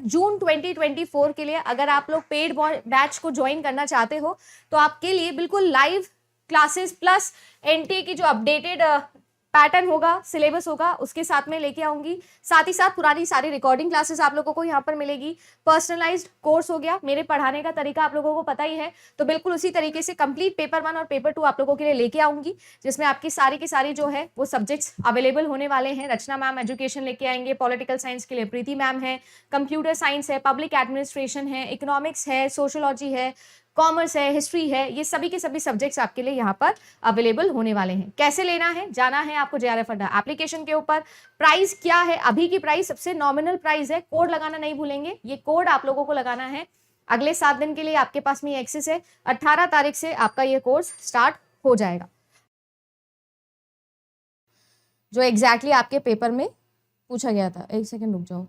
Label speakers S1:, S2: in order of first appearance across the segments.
S1: जून 2024 के लिए अगर आप लोग पेड बैच को ज्वाइन करना चाहते हो तो आपके लिए बिल्कुल लाइव क्लासेस प्लस एनटीए की जो अपडेटेड पैटर्न होगा, सिलेबस होगा, उसके साथ में लेके आऊंगी। साथ ही साथ पुरानी सारी रिकॉर्डिंग क्लासेस आप लोगों को यहाँ पर मिलेगी। पर्सनलाइज्ड कोर्स हो गया, मेरे पढ़ाने का तरीका आप लोगों को पता ही है, तो बिल्कुल उसी तरीके से कंप्लीट पेपर 1 और पेपर 2 आप लोगों के लिए लेके आऊंगी, जिसमें आपकी सारी की सारी जो है वो सब्जेक्ट्स अवेलेबल होने वाले हैं। रचना मैम एजुकेशन लेके आएंगे, पॉलिटिकल साइंस के लिए प्रीति मैम है, कंप्यूटर साइंस है, पब्लिक एडमिनिस्ट्रेशन है, इकोनॉमिक्स है, सोशियोलॉजी है, कॉमर्स है, हिस्ट्री है, ये सभी के सभी सब्जेक्ट्स आपके लिए यहाँ पर अवेलेबल होने वाले हैं। कैसे लेना है, जाना है आपको जेआरएफ अड्डा एप्लीकेशन के ऊपर। प्राइस क्या है, अभी की प्राइस सबसे नॉमिनल प्राइस है, कोड लगाना नहीं भूलेंगे, ये कोड आप लोगों को लगाना है। अगले 7 दिन के लिए आपके पास में एक्सेस है, 18 तारीख से आपका ये कोर्स स्टार्ट हो जाएगा। जो एग्जैक्टली आपके पेपर में पूछा गया था, एक सेकेंड रुक जाओ,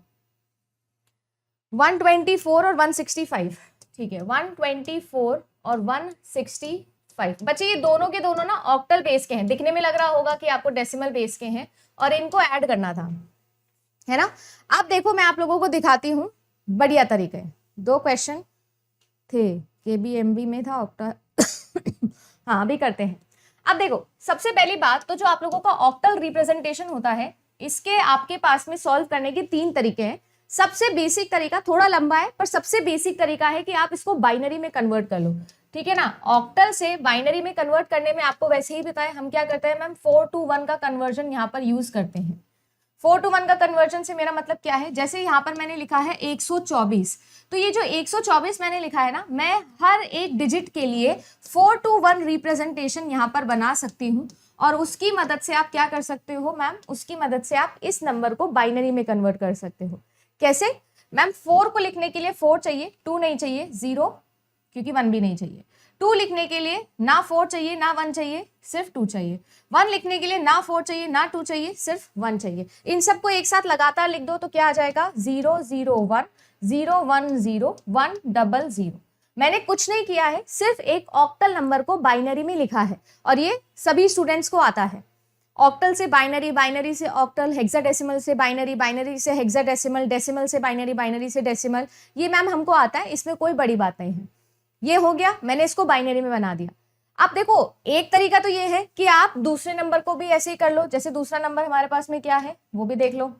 S1: 124 और 165, ठीक है, 124 और 165 बच्चे, ये दोनों के दोनों ना ऑक्टल बेस के हैं। दिखने में लग रहा होगा कि आपको डेसिमल बेस के हैं और इनको ऐड करना था, है ना। अब देखो मैं आप लोगों को दिखाती हूँ बढ़िया तरीके। 2 क्वेश्चन थे, केबीएमबी में था ऑक्टल हाँ अभी करते हैं। अब देखो सबसे पहली बात तो जो आप लोगों का ऑक्टल रिप्रेजेंटेशन होता है, इसके आपके पास में सॉल्व करने के 3 तरीके हैं। सबसे बेसिक तरीका थोड़ा लंबा है, पर सबसे बेसिक तरीका है कि आप इसको बाइनरी में कन्वर्ट कर लो, ठीक है ना। ऑक्टल से बाइनरी में कन्वर्ट करने में आपको वैसे ही पता है हम क्या करते हैं मैम, 4 to 1 का कन्वर्जन यहाँ पर यूज करते हैं। 4 to 1 का कन्वर्जन से मेरा मतलब क्या है, जैसे यहाँ पर मैंने लिखा है 124, तो ये जो 124 मैंने लिखा है ना, मैं हर एक डिजिट के लिए 4 to 1 रिप्रेजेंटेशन यहाँ पर बना सकती हूँ, और उसकी मदद से आप क्या कर सकते हो मैम, उसकी मदद से आप इस नंबर को बाइनरी में कन्वर्ट कर सकते हो। कैसे मैम, 4 को लिखने के लिए 4 चाहिए, 2 नहीं चाहिए, 0 क्योंकि 1 भी नहीं चाहिए। 2 लिखने के लिए ना 4 चाहिए ना 1 चाहिए, सिर्फ 2 चाहिए। 1 लिखने के लिए ना 4 चाहिए ना 2 चाहिए, सिर्फ 1 चाहिए। इन सबको एक साथ लगातार लिख दो तो क्या आ जाएगा, 0 0 1 0 1 0 1 0 0। मैंने कुछ नहीं किया है, सिर्फ एक ऑक्टल नंबर को बाइनरी में लिखा है, और ये सभी स्टूडेंट्स को आता है। ऑक्टल से बाइनरी, बाइनरी से ऑक्टल, हेक्साडेसिमल से बाइनरी, बाइनरी से हेक्साडेसिमल, डेसिमल से बाइनरी, बाइनरी से डेसिमल, ये मैम हमको आता है, इसमें कोई बड़ी बात नहीं है। ये हो गया, मैंने इसको बाइनरी में बना दिया। अब देखो एक तरीका तो ये है कि आप दूसरे नंबर को भी ऐसे ही कर लो। जैसे दूसरा नंबर हमारे पास में क्या है वो भी देख लो।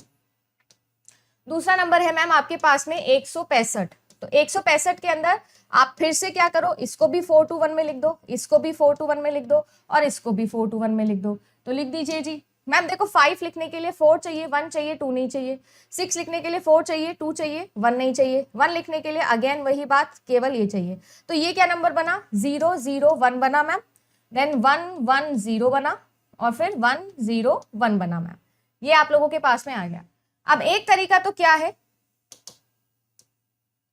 S1: दूसरा नंबर है मैम आपके पास में 165, तो 165 के अंदर आप फिर से क्या करो, इसको भी 4 to 1 में लिख दो, इसको भी 4 to 1 में लिख दो, और इसको भी 4 to 1 में लिख दो। तो लिख दीजिए जी। मैम देखो 5 लिखने के लिए 4 चाहिए, 1 चाहिए, 2 नहीं चाहिए। 6 लिखने के लिए 4 चाहिए, 2 चाहिए, 1 नहीं चाहिए। 1 लिखने के लिए अगेन वही बात, केवल ये चाहिए। तो ये क्या नंबर बना, 0 0 1 बना मैम, देन 1 1 0 बना, और फिर 1 0 1 बना मैम। ये आप लोगों के पास में आ गया। अब एक तरीका तो क्या है,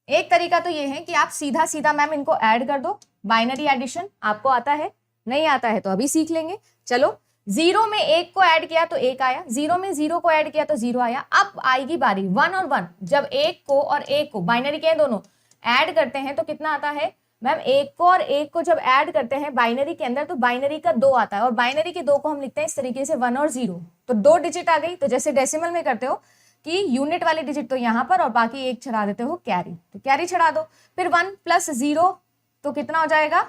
S1: एक तरीका तो ये है कि आप सीधा सीधा मैम इनको ऐड कर दो। बाइनरी एडिशन आपको आता है, नहीं आता है तो अभी सीख लेंगे। चलो, 0 में 1 को ऐड किया तो 1 आया, 0 में 0 को ऐड किया तो 0 आया। अब आएगी बारी 1 और 1, जब 1 को और 1 को, बाइनरी के दोनों ऐड करते हैं तो कितना आता है मैम, 1 को और 1 को जब ऐड करते हैं बाइनरी के अंदर तो बाइनरी का 2 आता है, और बाइनरी के 2 को हम लिखते हैं इस तरीके से 1 और 0, तो 2 डिजिट आ गई। तो जैसे डेसिमल में करते हो कि यूनिट वाले डिजिट तो यहाँ पर और बाकी 1 चढ़ा देते हो कैरी, तो कैरी चढ़ा दो। फिर 1 + 0 तो कितना हो जाएगा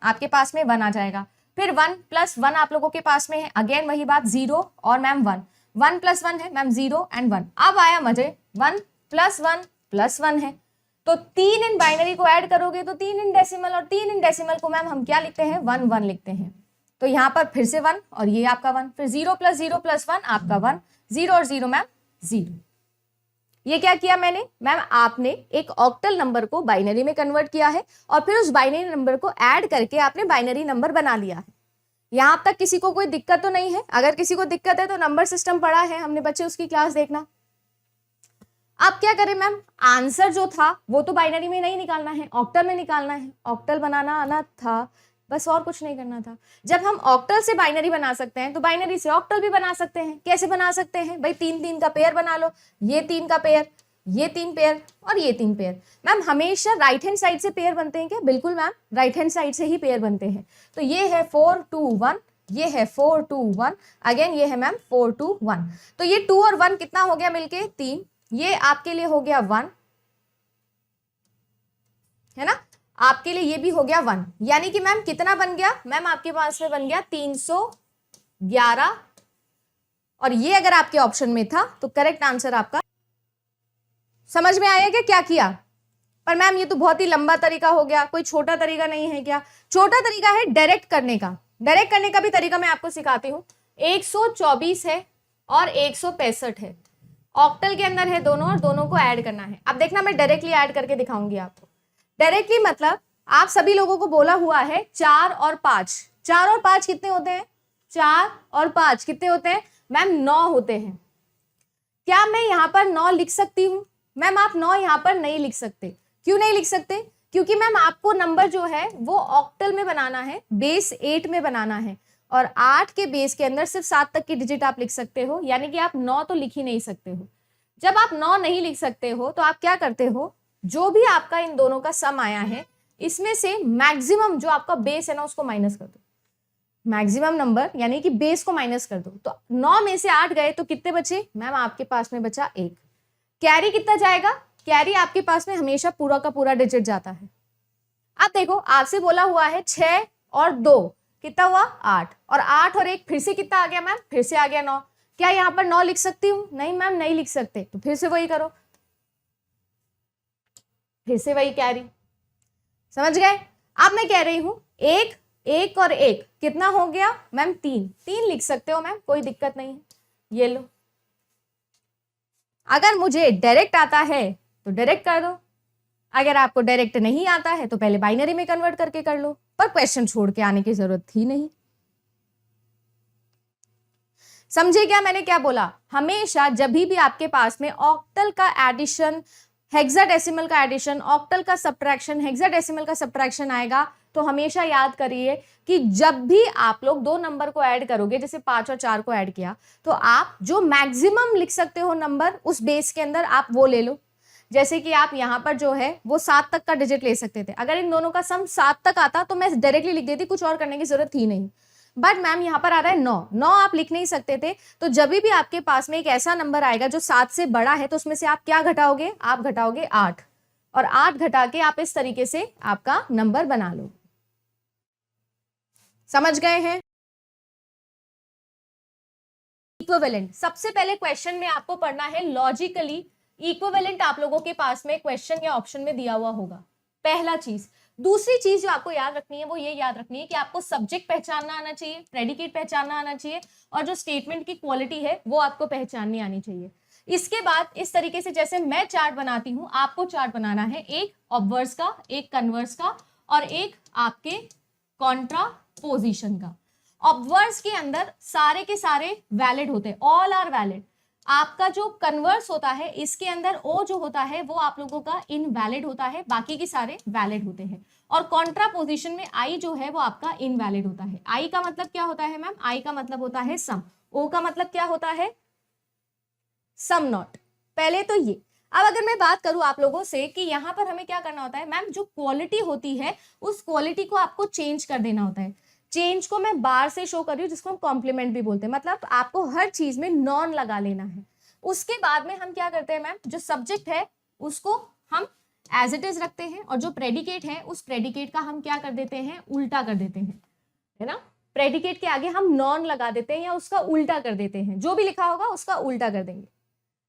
S1: आपके पास में, 1 आ जाएगा। फिर 1 + 1 आप लोगों के पास में है, अगेन वही बात, 0 और मैम 1, 1 + 1 है मैम 0 एंड 1। अब आया मजे, 1 + 1 + 1 है, तो 3 इन बाइनरी को ऐड करोगे तो 3 इन डेसिमल, और 3 इन डेसिमल को मैम हम क्या लिखते हैं, 1 1 लिखते हैं। तो यहाँ पर फिर से 1 और ये आपका 1, फिर 0 + 0 + 1 आपका 1, 0 और 0 मैम 0। ये क्या किया मैंने मैम, आपने एक ऑक्टल नंबर को बाइनरी में कन्वर्ट किया है, और फिर उस बाइनरी नंबर को ऐड करके आपने बाइनरी नंबर बना लिया है। यहां तक किसी को कोई दिक्कत तो नहीं है? अगर किसी को दिक्कत है तो नंबर सिस्टम पढ़ा है हमने बच्चे, उसकी क्लास देखना। अब क्या करें मैम, आंसर जो था वो तो बाइनरी में नहीं निकालना है, ऑक्टल में निकालना है। ऑक्टल बनाना आना था, बस और कुछ नहीं करना था। जब हम ऑक्टल से बाइनरी बना सकते हैं तो बाइनरी से ऑक्टल भी बना सकते हैं। कैसे बना सकते हैं भाई, 3 3 का पेयर बना लो, ये 3 का पेयर, ये 3 पेयर और ये 3 पेयर। मैम हमेशा राइट हैंड साइड से पेयर बनते हैं क्या? बिल्कुल मैम, राइट हैंड साइड से ही पेयर बनते हैं। तो ये है 4 2 1, ये है 4 2 1, अगेन ये है मैम 4 2 1। तो ये 2 और 1 कितना हो गया मिलके 3, ये आपके लिए हो गया 1, है ना, आपके लिए ये भी हो गया 1, यानी कि मैम कितना बन गया, मैम आपके पास में बन गया 311, और ये अगर आपके ऑप्शन में था तो करेक्ट आंसर आपका। समझ में आया क्या किया? पर मैम ये तो बहुत ही लंबा तरीका हो गया, कोई छोटा तरीका नहीं है क्या? छोटा तरीका है डायरेक्ट करने का, डायरेक्ट करने का भी तरीका मैं आपको सिखाती हूँ। 124 है और 165 है, ऑक्टल के अंदर है दोनों, और दोनों को ऐड करना है। अब देखना मैं डायरेक्टली ऐड करके दिखाऊंगी आपको। डायरेक्टली मतलब आप सभी लोगों को बोला हुआ है 4 और 5, 4 और 5 कितने होते हैं? 4 और 5 कितने होते हैं मैम? 9 होते हैं। क्या मैं यहाँ पर 9 लिख सकती हूँ? मैम आप 9 यहाँ पर नहीं लिख सकते। क्यों नहीं लिख सकते? क्योंकि मैम आपको नंबर जो है वो ऑक्टल में बनाना है, बेस 8 में बनाना है, और 8 के बेस के अंदर सिर्फ 7 तक की डिजिट आप लिख सकते हो, यानी कि आप 9 तो लिख ही नहीं सकते हो। जब आप 9 नहीं लिख सकते हो तो आप क्या करते हो, जो भी आपका इन दोनों का सम आया है इसमें से मैक्सिमम जो आपका बेस है ना उसको माइनस कर दो, मैक्सिमम नंबर यानी कि बेस को माइनस कर दो। तो 9 में से 8 गए तो कितने बचे मैम? आपके पास में बचा 1। कैरी कितना जाएगा? कैरी आपके पास में हमेशा पूरा का पूरा डिजिट जाता है। अब देखो आपसे बोला हुआ है 6 और 2 कितना हुआ? 8, और 8 और 1 फिर से कितना आ गया मैम? फिर से आ गया 9। क्या यहाँ पर 9 लिख सकती हूँ? नहीं मैम नहीं लिख सकते, तो फिर से वही करो, फिर से वही कैरी। समझ गए? अब मैं कह रही हूं 1 और 1 कितना हो गया मैम? 3 लिख सकते हो मैम, कोई दिक्कत नहीं है। ये लो, अगर मुझे डायरेक्ट आता है तो डायरेक्ट कर दो, अगर आपको डायरेक्ट नहीं आता है तो पहले बाइनरी में कन्वर्ट करके कर लो, पर क्वेश्चन छोड़ के आने की जरूरत थी नहीं। समझे क्या मैंने क्या बोला? हमेशा जब भी आपके पास में ऑक्टल का एडिशन, हेक्साडेसिमल का एडिशन, ऑक्टल का सब्ट्रैक्शन, हेक्साडेसिमल का सब्ट्रैक्शन आएगा तो हमेशा याद करिए कि जब भी आप लोग 2 नंबर को ऐड करोगे, जैसे 5 और 4 को ऐड किया, तो आप जो मैक्सिमम लिख सकते हो नंबर उस बेस के अंदर आप वो ले लो। जैसे कि आप यहाँ पर जो है वो 7 तक का डिजिट ले सकते थे। अगर इन दोनों का सम 7 तक आता तो मैं डायरेक्टली लिख देती, कुछ और करने की जरूरत थी नहीं। बट मैम यहाँ पर आ रहा है 9 आप लिख नहीं सकते थे, तो जब भी आपके पास में एक ऐसा नंबर आएगा जो 7 से बड़ा है तो उसमें से आप क्या घटाओगे? आप घटाओगे 8, और 8 घटा के आप इस तरीके से आपका नंबर बना लो। समझ गए हैं? इक्विवेलेंट, सबसे पहले क्वेश्चन में आपको पढ़ना है लॉजिकली इक्विवेलेंट। आप लोगों के पास में क्वेश्चन या ऑप्शन में दिया हुआ होगा, पहला चीज। दूसरी चीज जो आपको याद रखनी है वो ये याद रखनी है कि आपको सब्जेक्ट पहचानना आना चाहिए, प्रेडिकेट पहचानना आना चाहिए, और जो स्टेटमेंट की क्वालिटी है वो आपको पहचाननी आनी चाहिए। इसके बाद इस तरीके से जैसे मैं चार्ट बनाती हूं, आपको चार्ट बनाना है, एक ऑब्वर्स का, एक कन्वर्स का, और एक आपके कॉन्ट्रापोजिशन का। ऑब्वर्स के अंदर सारे के सारे वैलिड होते हैं, ऑल आर वैलिड। आपका जो कन्वर्स होता है इसके अंदर ओ जो होता है वो आप लोगों का इनवैलिड होता है, बाकी के सारे वैलिड होते हैं। और कॉन्ट्रापोजिशन में आई जो है वो आपका इनवैलिड होता है। आई का मतलब क्या होता है मैम? आई का मतलब होता है सम। ओ का मतलब क्या होता है? Some not. पहले तो ये। अब अगर मैं बात करूं आप लोगों से कि यहां पर हमें क्या करना होता है मैम, जो क्वालिटी होती है उस क्वालिटी को आपको चेंज कर देना होता है। चेंज को मैं बार से शो कर रही हूँ, जिसको हम कॉम्प्लीमेंट भी बोलते हैं, मतलब आपको हर चीज में नॉन लगा लेना है। उसके बाद में हम क्या करते हैं मैम, जो सब्जेक्ट है उसको हम एज इट इज रखते हैं, और जो प्रेडिकेट है उस प्रेडिकेट का हम क्या कर देते हैं? उल्टा कर देते हैं, है ना। प्रेडिकेट के आगे हम नॉन लगा देते हैं या उसका उल्टा कर देते हैं, जो भी लिखा होगा उसका उल्टा कर देंगे।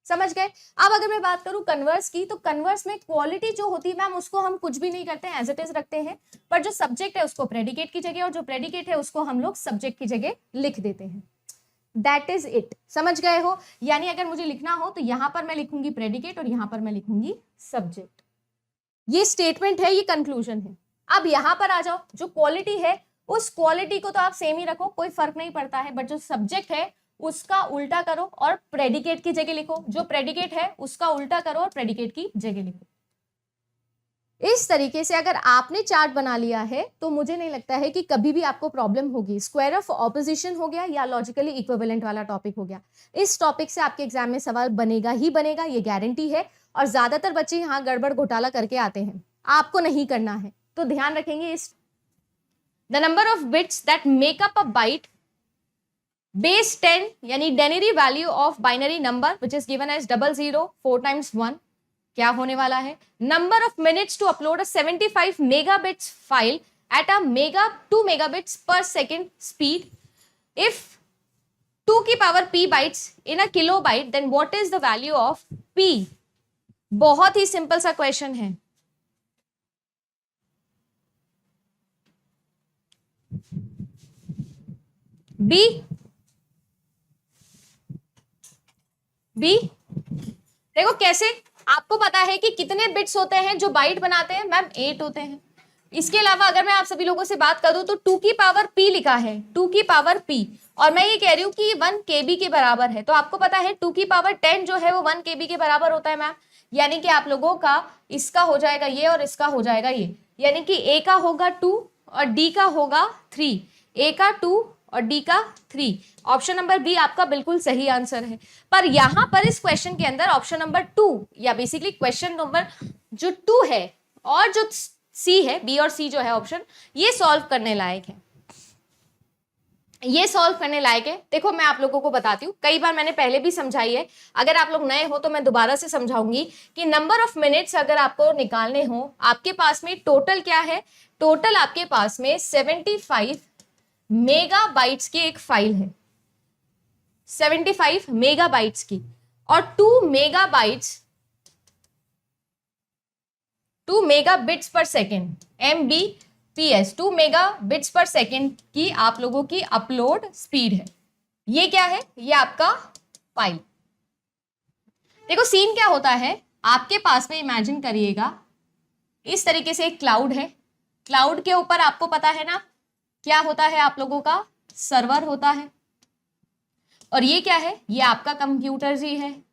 S1: समझ गए? अब अगर मैं बात करूं कन्वर्स की, तो कन्वर्स में क्वालिटी जो होती है मैम उसको हम कुछ भी नहीं करते हैं, एज इट इज रखते हैं, पर जो सब्जेक्ट है उसको प्रेडिकेट की जगह, और जो प्रेडिकेट है उसको हम लोग सब्जेक्ट की जगह लिख देते हैं। That is it. समझ गए हो? यानी अगर मुझे लिखना हो तो यहां पर मैं लिखूंगी प्रेडिकेट और यहां पर मैं लिखूंगी सब्जेक्ट। ये स्टेटमेंट है, ये कंक्लूजन है। अब यहां पर आ जाओ, जो क्वालिटी है उस क्वालिटी को तो आप सेम ही रखो, कोई फर्क नहीं पड़ता है, बट जो सब्जेक्ट है उसका उल्टा करो और प्रेडिकेट की जगह लिखो, जो प्रेडिकेट है उसका उल्टा करो और प्रेडिकेट की जगह लिखो। इस तरीके से अगर आपने चार्ट बना लिया है तो मुझे नहीं लगता है कि कभी भी आपको प्रॉब्लम होगी। स्क्वायर ऑफ ऑपोजिशन हो गया या लॉजिकली इक्विवेलेंट वाला टॉपिक हो गया, इस टॉपिक से आपके एग्जाम में सवाल बनेगा ही बनेगा, ये गारंटी है। और ज्यादातर बच्चे यहाँ गड़बड़ घोटाला करके आते हैं, आपको नहीं करना है, तो ध्यान रखेंगे इस। The number of bits that make up a byte base 10 यानी denary value of binary number which is given as 00 4 times 1 क्या होने वाला है? Number of minutes to upload a 75 megabits file at a 2 megabits per second speed. If 2 की power p bytes in a kilobyte, then what is the value of p? बहुत ही simple सा question है. B देखो कैसे, आपको पता है कि कितने बिट्स होते हैं जो बाइट बनाते हैं? मैम 8 होते हैं. इसके अलावा अगर मैं आप सभी लोगों से बात करूं तो 2 की पावर p लिखा है, 2 की पावर p, और मैं ये कह रही हूं कि 1 kb के बराबर है. तो आपको पता है 2 की पावर 10 जो है वो 1 kb के बराबर होता है मैम. यानी कि आप लोगों का इसका हो जाएगा ये और इसका हो जाएगा ये, यानी कि a का होगा 2 और d का होगा 3, a का 2 और डी का 3. ऑप्शन नंबर बी आपका बिल्कुल सही आंसर है. पर यहां पर इस क्वेश्चन के अंदर ऑप्शन नंबर 2 या बेसिकली क्वेश्चन नंबर जो 2 है और जो सी है, बी और सी जो है ऑप्शन, ये सॉल्व करने लायक है. ये सॉल्व करने लायक है. देखो मैं आप लोगों को बताती हूँ, कई बार मैंने पहले भी समझाई है. अगर आप लोग नए हो तो मैं दोबारा से समझाऊंगी कि नंबर ऑफ मिनट्स अगर आपको निकालने हो, आपके पास में टोटल क्या है? टोटल आपके पास में 75 मेगाबाइट्स की एक फाइल है, 75 मेगाबाइट्स की, और 2 मेगाबिट्स पर सेकेंड, MBPS, 2 मेगाबिट्स पर सेकेंड की आप लोगों की अपलोड स्पीड है. ये क्या है? ये आपका फाइल. देखो सीन क्या होता है, आपके पास में इमेजिन करिएगा इस तरीके से एक क्लाउड है. क्लाउड के ऊपर आपको पता है ना क्या होता है? आप लोगों का सर्वर होता है. और ये क्या है? ये आपका कंप्यूटर जी है.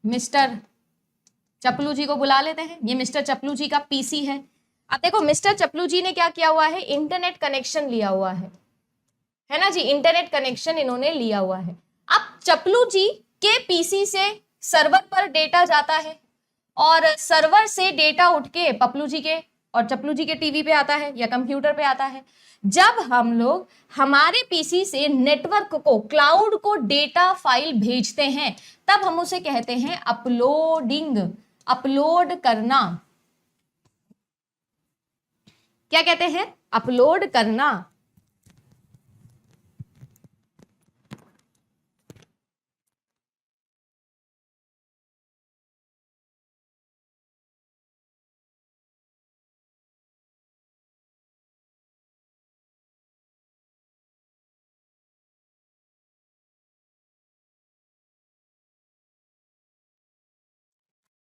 S1: मिस्टर चपलू जी को बुला लेते हैं. ये मिस्टर चपलू जी का पीसी है. अब देखो मिस्टर चपलू जी ने क्या किया हुआ है? इंटरनेट कनेक्शन लिया हुआ है ना जी, इंटरनेट कनेक्शन इन्होंने लिया हुआ है. अब चपलू जी के पीसी से सर्वर पर डेटा जाता है और सर्वर से डेटा उठ के पपलू जी के और चपलू जी के टीवी पे आता है या कंप्यूटर पे आता है. जब हम लोग हमारे पीसी से नेटवर्क को, क्लाउड को डेटा फाइल भेजते हैं, तब हम उसे कहते हैं अपलोडिंग. अपलोड करना. क्या कहते हैं? अपलोड करना.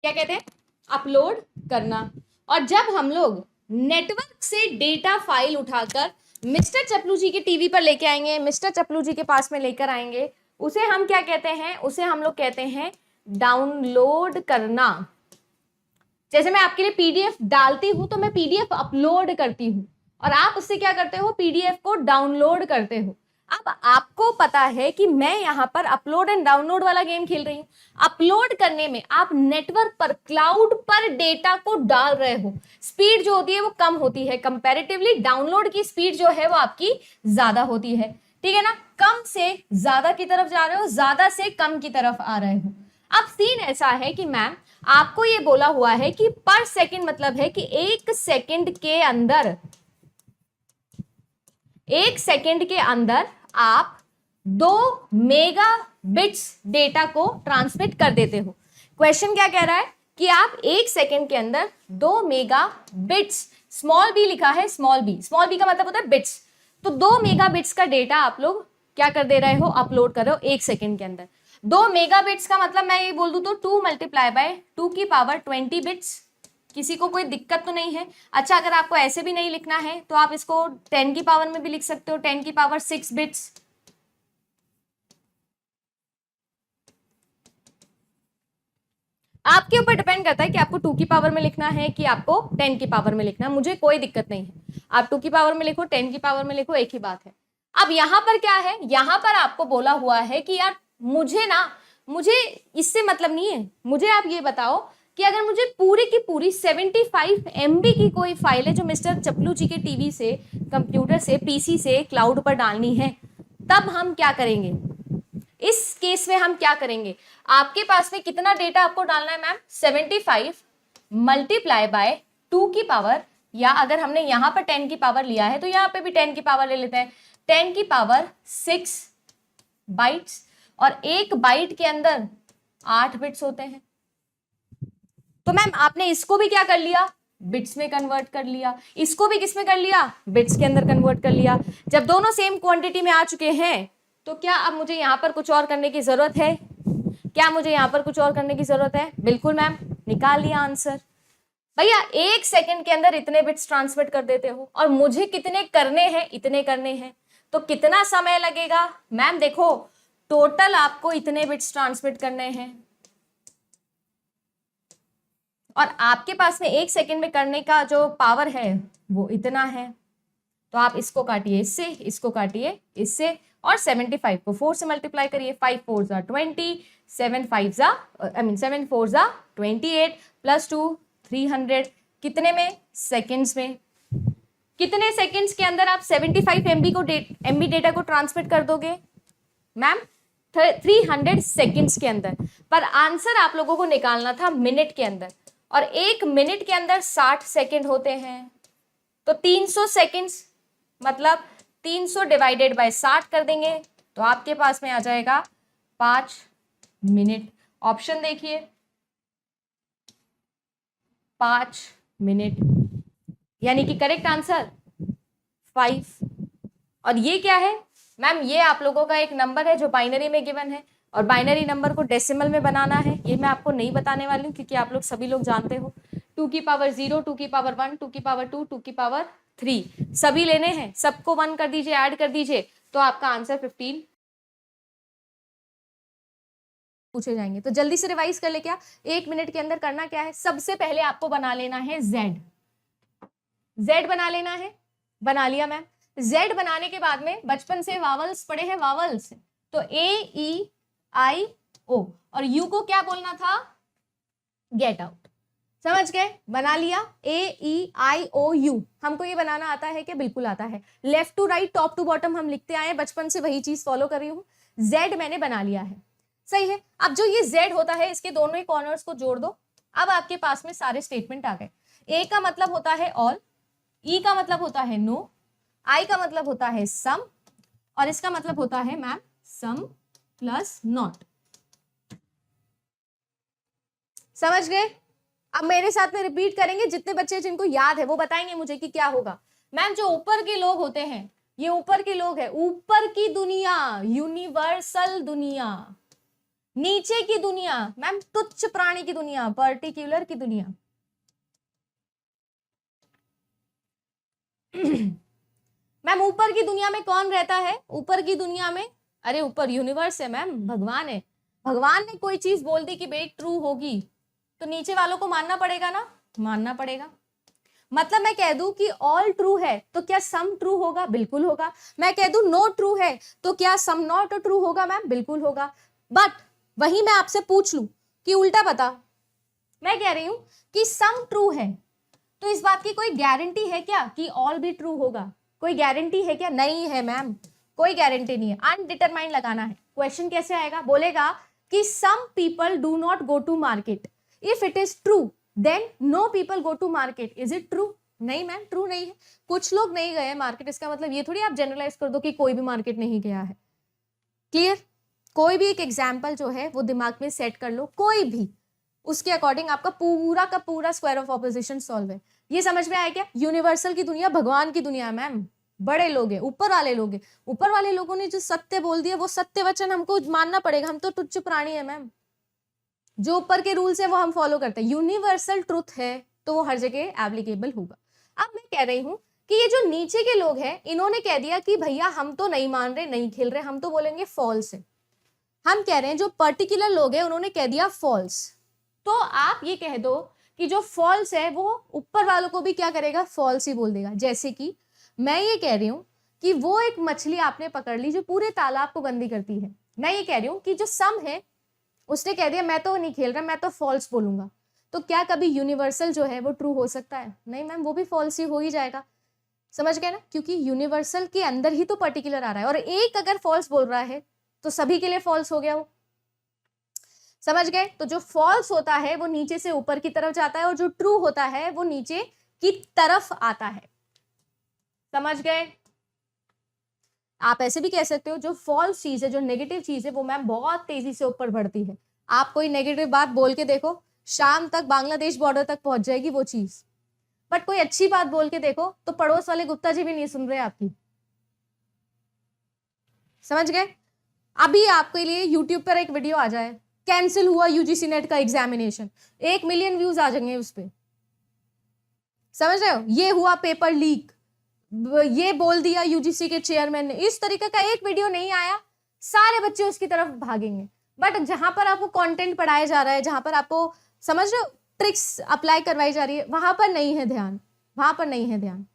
S1: क्या कहते हैं? अपलोड करना. और जब हम लोग नेटवर्क से डेटा फाइल उठाकर मिस्टर चपलू जी के टीवी पर लेके आएंगे, मिस्टर चपलू जी के पास में लेकर आएंगे, उसे हम क्या कहते हैं? उसे हम लोग कहते हैं डाउनलोड करना. जैसे मैं आपके लिए पीडीएफ डालती हूं तो मैं पीडीएफ अपलोड करती हूं, और आप उससे क्या करते हो? पीडीएफ को डाउनलोड करते हो. अब आपको पता है कि मैं यहां पर अपलोड एंड डाउनलोड वाला गेम खेल रही हूं. अपलोड करने में आप नेटवर्क पर, क्लाउड पर डेटा को डाल रहे हो. स्पीड जो होती है वो कम होती है कंपैरेटिवली. डाउनलोड की स्पीड जो है वो आपकी ज्यादा होती है. ठीक है ना? कम से ज्यादा की तरफ जा रहे हो, ज्यादा से कम की तरफ आ रहे हो. अब सीन ऐसा है कि मैम आपको ये बोला हुआ है कि पर सेकंड मतलब है कि एक सेकंड के अंदर आप 2 मेगाबिट्स डेटा को ट्रांसमिट कर देते हो. क्वेश्चन क्या कह रहा है कि आप एक सेकंड के अंदर 2 मेगाबिट्स, स्मॉल बी लिखा है, स्मॉल बी का मतलब होता है बिट्स, तो 2 मेगाबिट्स का डेटा आप लोग क्या कर दे रहे हो? अपलोड कर रहे हो एक सेकंड के अंदर. 2 मेगाबिट्स का मतलब मैं ये बोल दूं तो 2 × 2 की पावर 20 बिट्स. किसी को कोई दिक्कत तो नहीं है? अच्छा, अगर आपको ऐसे भी नहीं लिखना है तो आप इसको 10 की पावर में भी लिख सकते हो, 10 की पावर 6 बिट्स. आपके ऊपर डिपेंड करता है कि आपको 2 की पावर में लिखना है कि आपको 10 की पावर में लिखना है. मुझे कोई दिक्कत नहीं है, आप 2 की पावर में लिखो, 10 की पावर में लिखो, एक ही बात है. अब यहां पर क्या है? यहां पर आपको बोला हुआ है कि यार मुझे इससे मतलब नहीं है. मुझे आप ये बताओ कि अगर मुझे पूरी की पूरी 75 MB की कोई फाइल है जो मिस्टर चपलू जी के टीवी से, कंप्यूटर से, पीसी से क्लाउड पर डालनी है, तब हम क्या करेंगे? इस केस में हम क्या करेंगे? आपके पास में कितना डेटा आपको डालना है मैम? 75 मल्टीप्लाई बाय 2 की पावर, या अगर हमने यहां पर 10 की पावर लिया है तो यहां पे भी 10 की पावर ले लेते हैं, 10 की पावर 6 बाइट्स, और एक बाइट के अंदर 8 बिट्स होते हैं। तो मैम आपने इसको भी क्या कर लिया? बिट्स में कन्वर्ट कर लिया, इसको भी किस में कर लिया? बिट्स के अंदर कन्वर्ट कर लिया। जब दोनों सेम क्वांटिटी में आ चुके हैं तो क्या अब मुझे यहां पर कुछ और करने की जरूरत है? क्या मुझे यहां पर कुछ और करने की जरूरत है? बिल्कुल मैम, निकाल लिया आंसर। भैया 1 सेकंड के अंदर इतने बिट्स ट्रांसमिट कर देते हो, और मुझे कितने करने हैं? इतने करने हैं, तो कितना समय लगेगा? मैम देखो, टोटल आपको इतने बिट्स ट्रांसमिट करने हैं, और आपके पास में 1 सेकंड में करने का जो पावर है वो इतना है। तो आप इसको काटिए इससे, इसको काटिए इससे, और 75 को 4 से मल्टीप्लाई करिए। 5 4 जा 20, 7 5 जा 7 4 जा 28, प्लस 2 300, कितने में? सेकंड्स में। कितने सेकंड्स के अंदर आप 75 MB डेटा को ट्रांसमिट कर दोगे? मैम 300 सेकंड्स के अंदर। पर आंसर आप लोगों को निकालना था मिनट के अंदर, और 1 मिनट के अंदर 60 सेकंड होते हैं, तो 300 सेकंड्स मतलब 300 डिवाइडेड बाय 60 कर देंगे तो आपके पास में आ जाएगा 5 मिनट। ऑप्शन देखिए, 5 मिनट, यानी कि करेक्ट आंसर 5। और ये क्या है मैम? ये आप लोगों का एक नंबर है जो बाइनरी में गिवन है, और बाइनरी नंबर को डेसिमल में बनाना है। ये मैं आपको नहीं बताने वाली हूँ क्योंकि आप लोग सभी लोग जानते हो। 2 की पावर 0, 2 की पावर 1, 2 की पावर 2, 2 की पावर 3 सभी लेने हैं। सबको 1 कर दीजिए, ऐड कर दीजिए, तो आपका आंसर 15 पूछे जाएंगे। तो जल्दी से रिवाइज कर ले। क्या 1 मिनट के अंदर करना क्या है? सबसे पहले आपको बना लेना है जेड बना लेना है। बना लिया मैम। जेड बनाने के बाद में बचपन से वावल्स पढ़े हैं, वावल्स, तो AEIO, और यू को क्या बोलना था? Get out. समझ गए? बना लिया AEIOU। हमको ये बनाना आता है कि बिल्कुल आता है। Left to right, top to bottom हम लिखते आए, बचपन से वही चीज फॉलो कर रही हूँ। जेड मैंने बना लिया है, सही है। अब जो ये जेड होता है इसके दोनों ही कॉर्नर्स को जोड़ दो। अब आपके पास में सारे स्टेटमेंट आ गए। ए का मतलब होता है ऑल, ई का मतलब होता है नो, आई का मतलब होता है सम, और इसका मतलब होता है मैम सम प्लस नॉट। समझ गए? अब मेरे साथ में रिपीट करेंगे, जितने बच्चे जिनको याद है वो बताएंगे मुझे कि क्या होगा। मैम जो ऊपर के लोग होते हैं, ये ऊपर के लोग हैं, ऊपर की दुनिया, यूनिवर्सल दुनिया। नीचे की दुनिया मैम तुच्छ प्राणी की दुनिया, पर्टिकुलर की दुनिया। मैम ऊपर की दुनिया में कौन रहता है? ऊपर की दुनिया में, अरे ऊपर यूनिवर्स है मैम, भगवान है। भगवान ने कोई चीज बोल दी कि भाई ट्रू होगी, तो नीचे वालों को मानना पड़ेगा ना, मानना पड़ेगा। मतलब मैं कह दूं कि ऑल ट्रू है तो क्या सम ट्रू होगा? बिल्कुल होगा। मैं कह दूं नो ट्रू है तो क्या सम नॉट ट्रू होगा? मैम बिल्कुल होगा। बट वही मैं आपसे पूछ लूं कि उल्टा बता, मैं कह रही हूं कि सम ट्रू है, तो इस बात की कोई गारंटी है क्या कि ऑल भी ट्रू होगा? कोई गारंटी है क्या? नहीं है मैम, कोई गारंटी नहीं है। अनडिटरमाइंड लगाना है। क्वेश्चन कैसे आएगा? बोलेगा कि some people do not go to market, if it is true then no people go to market, is it true? नहीं मैम, ट्रू नहीं है। कुछ लोग नहीं गए मार्केट, इसका मतलब ये थोड़ी आप जनरलाइज कर दो कि कोई भी मार्केट नहीं गया है। क्लियर? कोई भी एक एग्जाम्पल जो है वो दिमाग में सेट कर लो, कोई भी, उसके अकॉर्डिंग आपका पूरा का पूरा स्क्वायर ऑफ ऑपोजिशन सॉल्व है। ये समझ में आया क्या? यूनिवर्सल की दुनिया भगवान की दुनिया है मैम, बड़े लोग हैं, ऊपर वाले लोग हैं। ऊपर वाले लोगों ने जो सत्य बोल दिया वो सत्य वचन हमको मानना पड़ेगा, हम तो तुच्छ प्राणी है मैम। जो ऊपर के रूल्स है वो हम फॉलो करते हैं। यूनिवर्सल ट्रुथ है तो वो हर जगह एप्लीकेबल होगा। अब मैं कह रही हूं कि ये जो नीचे के लोग हैं इन्होंने कह दिया कि भैया हम तो नहीं मान रहे, नहीं खेल रहे, हम तो बोलेंगे फॉल्स है। हम कह रहे हैं जो पर्टिकुलर लोग हैं उन्होंने कह दिया फॉल्स, तो आप ये कह दो कि जो फॉल्स है वो ऊपर वालों को भी क्या करेगा? फॉल्स ही बोल देगा। जैसे कि मैं ये कह रही हूं कि वो एक मछली आपने पकड़ ली जो पूरे तालाब को गंदी करती है। मैं ये कह रही हूं कि जो सम है उसने कह दिया मैं तो नहीं खेल रहा, मैं तो फॉल्स बोलूंगा। तो क्या कभी यूनिवर्सल जो है वो ट्रू हो सकता है? नहीं मैम, वो भी फॉल्स ही हो ही जाएगा। समझ गए ना, क्योंकि यूनिवर्सल के अंदर ही तो पर्टिकुलर आ रहा है, और एक अगर फॉल्स बोल रहा है तो सभी के लिए फॉल्स हो गया वो। समझ गए? तो जो फॉल्स होता है वो नीचे से ऊपर की तरफ जाता है, और जो ट्रू होता है वो नीचे की तरफ आता है। समझ गए? आप ऐसे भी कह सकते हो जो फॉल्स चीज है, जो नेगेटिव चीज है, वो मैम बहुत तेजी से ऊपर बढ़ती है। आप कोई नेगेटिव बात बोल के देखो, शाम तक बांग्लादेश बॉर्डर तक पहुंच जाएगी वो चीज। बट कोई अच्छी बात बोल के देखो तो पड़ोस वाले गुप्ता जी भी नहीं सुन रहे आपकी। समझ गए? अभी आपके लिए यूट्यूब पर एक वीडियो आ जाए, कैंसिल हुआ यूजीसी नेट का एग्जामिनेशन, 1 मिलियन व्यूज आ जाएंगे उस पर। समझ रहे हो? ये हुआ पेपर लीक, ये बोल दिया यूजीसी के चेयरमैन ने, इस तरीके का एक वीडियो नहीं आया, सारे बच्चे उसकी तरफ भागेंगे। बट जहां पर आपको कंटेंट पढ़ाया जा रहा है, जहां पर आपको समझ रहे हो ट्रिक्स अप्लाई करवाई जा रही है, वहां पर नहीं है ध्यान, वहां पर नहीं है ध्यान।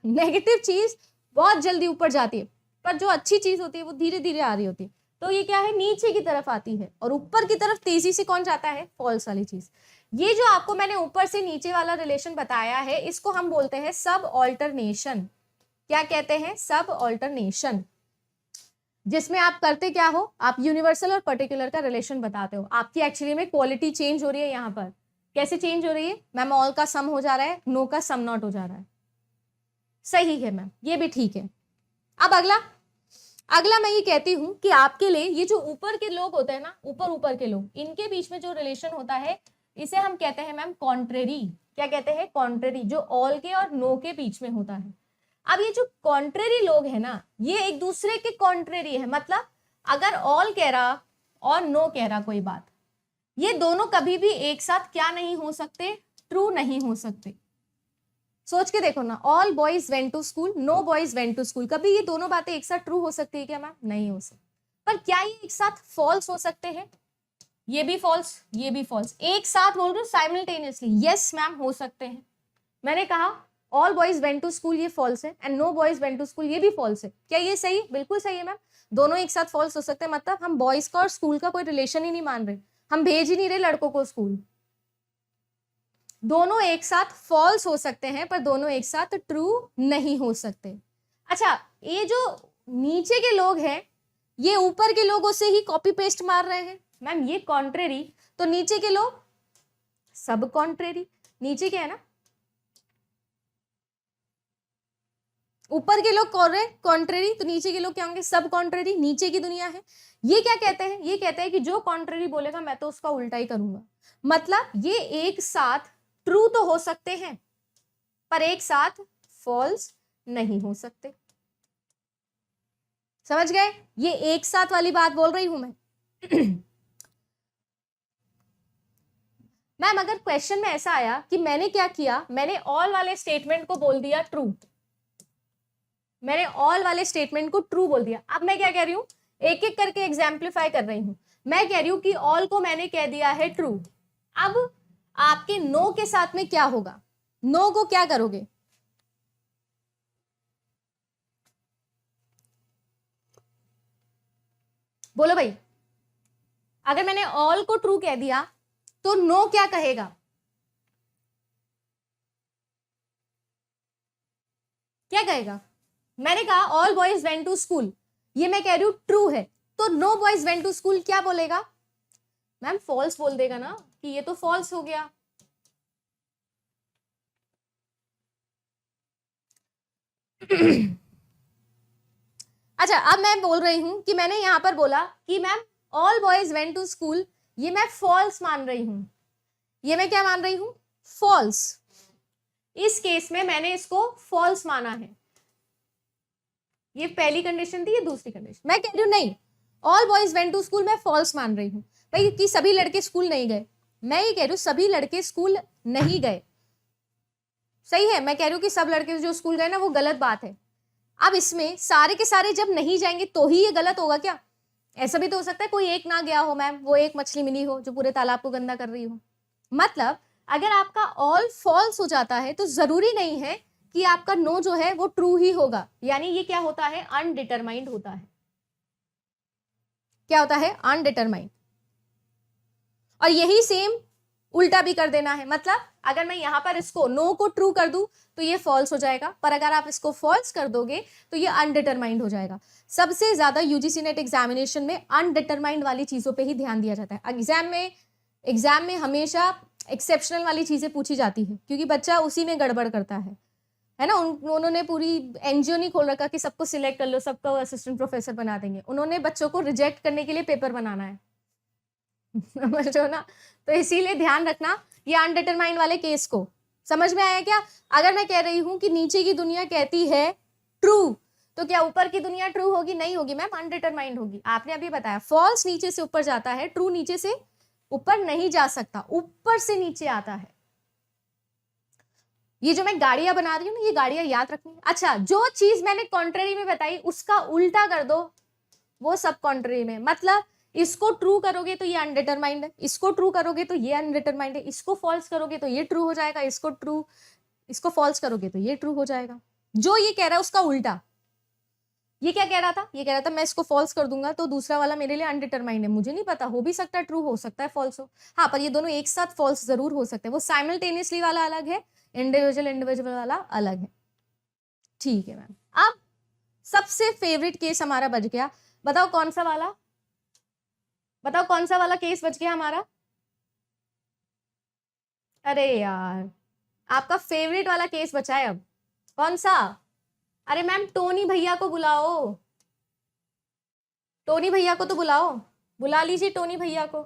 S1: नेगेटिव चीज बहुत जल्दी ऊपर जाती है, पर जो अच्छी चीज होती है वो धीरे धीरे आ रही होती है। तो ये क्या है, नीचे की तरफ आती है, और ऊपर की तरफ तेजी से कौन जाता है? फॉल्स वाली चीज। ये जो आपको मैंने ऊपर से नीचे वाला रिलेशन बताया है, इसको हम बोलते हैं सब ऑल्टरनेशन। क्या कहते हैं? सब ऑल्टरनेशन। जिसमें आप करते क्या हो, आप यूनिवर्सल और पर्टिकुलर का रिलेशन बताते हो। आपकी एक्चुअली में क्वालिटी चेंज हो रही है। यहाँ पर कैसे चेंज हो रही है मैम? ऑल का सम हो जा रहा है, नो का सम नॉट हो जा रहा है। सही है मैम, ये भी ठीक है। अब अगला मैं ये कहती हूं कि आपके लिए ये जो ऊपर के लोग होते हैं ना, ऊपर के लोग, इनके बीच में जो रिलेशन होता है इसे हम कहते हैं मैम कॉन्ट्रेरी। क्या कहते हैं? कॉन्ट्रेरी, जो ऑल के और नो के बीच में होता है। अब ये जो कॉन्ट्रेरी लोग है ना, ये एक दूसरे के कॉन्ट्रेरी है। मतलब अगर ऑल कह रहा और नो कह रहा कोई बात, ये दोनों कभी भी एक साथ क्या नहीं हो सकते? ट्रू नहीं हो सकते। सोच के देखो ना, all boys went to school, no boys went to school, कभी ये दोनों बातें एक साथ ट्रू हो सकती है क्या मैम? नहीं हो सकती। पर क्या ये एक साथ फॉल्स हो सकते हैं? ये भी फॉल्स, ये भी फॉल्स, एक साथ बोल रही हूँ साइमल्टेनियसली। यस मैम, हो सकते हैं। मैंने कहा all boys went to school, ये फॉल्स है, and no boys went to school, ये भी फॉल्स है। क्या ये सही? बिल्कुल सही है मैम। दोनों एक साथ फॉल्स हो सकते हैं। मतलब हम बॉयज का और स्कूल का कोई रिलेशन ही नहीं मान रहे, हम भेज ही नहीं रहे लड़कों को स्कूल। दोनों एक साथ फॉल्स हो सकते हैं, पर दोनों एक साथ ट्रू नहीं हो सकते। अच्छा, ये जो नीचे के लोग हैं, ये ऊपर के लोगों से ही कॉपी पेस्ट मार रहे हैं मैम। ये कॉन्ट्रेरी, तो नीचे के लोग सब कॉन्ट्रेरी। नीचे क्या है ना, ऊपर के लोग कॉन्ट्रेरी, तो नीचे के लोग क्या होंगे? सब कॉन्ट्रेरी। नीचे की दुनिया है। ये क्या कहते हैं? ये कहते हैं कि जो कॉन्ट्रेरी बोलेगा मैं तो उसका उल्टा ही करूंगा। मतलब ये एक साथ ट्रू तो हो सकते हैं, पर एक साथ फॉल्स नहीं हो सकते। समझ गए? ये एक साथ वाली बात बोल रही हूं मैं। मैम अगर क्वेश्चन में ऐसा आया कि मैंने क्या किया, मैंने ऑल वाले स्टेटमेंट को बोल दिया ट्रू, मैंने ऑल वाले स्टेटमेंट को ट्रू बोल दिया। अब मैं क्या कह रही हूं, एक एक करके एग्जाम्पलीफाई कर रही हूं। मैं कह रही हूं कि ऑल को मैंने कह दिया है ट्रू। अब आपके नो के साथ में क्या होगा? नो को क्या करोगे? बोलो भाई। अगर मैंने ऑल को ट्रू कह दिया तो नो क्या कहेगा? क्या कहेगा? मैंने कहा all boys went to school, ये मैं कह रही हूं ट्रू है, तो no boys went to school क्या बोलेगा मैम? फॉल्स बोल देगा ना, कि ये तो फॉल्स हो गया। अच्छा, अब मैं बोल रही हूं कि मैंने यहां पर बोला कि ma'am all boys went to school, ये मैं फॉल्स मान रही हूं। ये मैं क्या मान रही हूं? फॉल्स। इस केस में मैंने इसको फॉल्स माना है। ये पहली कंडीशन थी, ये दूसरी कंडीशन। मैं कह रही हूं नहीं, all boys went to school मैं फॉल्स मान रही हूं भाई, कि सभी लड़के स्कूल नहीं गए। मैं ये कह रही हूं सभी लड़के स्कूल नहीं गए, सही है। मैं कह रही हूं कि सब लड़के जो स्कूल गए ना, वो गलत बात है। अब इसमें सारे के सारे जब नहीं जाएंगे तो ही ये गलत होगा क्या? ऐसा भी तो हो सकता है कोई एक ना गया हो मैम, वो एक मछली मिली हो जो पूरे तालाब को गंदा कर रही हो। मतलब अगर आपका ऑल फॉल्स हो जाता है तो जरूरी नहीं है कि आपका नो जो है वो ट्रू ही होगा। यानी ये क्या होता है? अनडिटरमाइंड होता है। क्या होता है? अनडिटरमाइंड। और यही सेम उल्टा भी कर देना है। मतलब अगर मैं यहाँ पर इसको नो को ट्रू कर दूं तो ये फॉल्स हो जाएगा, पर अगर आप इसको फॉल्स कर दोगे तो ये अनडिटरमाइंड हो जाएगा। सबसे ज्यादा यूजीसी नेट एग्जामिनेशन में अनडिटरमाइंड वाली चीजों पे ही ध्यान दिया जाता है। एग्जाम में हमेशा एक्सेप्शनल वाली चीजें पूछी जाती है, क्योंकि बच्चा उसी में गड़बड़ करता है ना। उन्होंने पूरी एनजीओ नहीं खोल रखा कि सबको सिलेक्ट कर लो, सबको असिस्टेंट प्रोफेसर बना देंगे। उन्होंने बच्चों को रिजेक्ट करने के लिए पेपर बनाना है समझो ना। तो इसीलिए ध्यान रखना ये अनडिटरमाइंड वाले केस को। समझ में आया क्या? अगर मैं कह रही हूं कि नीचे की दुनिया कहती है ट्रू, तो क्या ऊपर की दुनिया ट्रू होगी? नहीं होगी मैम, अनडिटरमाइंड होगी। आपने अभी बताया फॉल्स नीचे से ऊपर जाता है, ट्रू नीचे से ऊपर नहीं जा सकता, ऊपर से नीचे आता है। ये जो मैं गाड़ियां बना रही हूँ ना, ये गाड़ियां याद रखनी। अच्छा, जो चीज मैंने कॉन्ट्ररी में बताई उसका उल्टा कर दो, वो सब कॉन्ट्ररी में। मतलब इसको ट्रू करोगे तो ये अनडिटरमाइंड है, इसको ट्रू करोगे तो ये अनडिटरमाइंड है, इसको फॉल्स करोगे तो ये ट्रू हो जाएगा, इसको फॉल्स करोगे तो ये ट्रू हो जाएगा। जो ये कह रहा है उसका उल्टा। ये क्या कह रहा था? ये कह रहा था मैं इसको फॉल्स कर दूंगा तो दूसरा वाला मेरे लिए अनडिटरमाइंड है, मुझे नहीं पता, हो भी सकता है ट्रू, हो सकता है फॉल्स हो। हाँ, पर ये दोनों एक साथ फॉल्स जरूर हो सकते हैं। वो साइमल्टेनियसली वाला अलग है, इंडिविजुअल वाला अलग है। ठीक है मैम। अब सबसे फेवरेट केस हमारा बच गया। बताओ कौन सा वाला? बताओ कौन सा वाला केस बच गया हमारा? अरे यार, आपका फेवरेट वाला केस बचा है। अब कौन सा? अरे मैम, टोनी भैया को बुलाओ, टोनी भैया को तो बुलाओ, बुला लीजिए टोनी भैया को।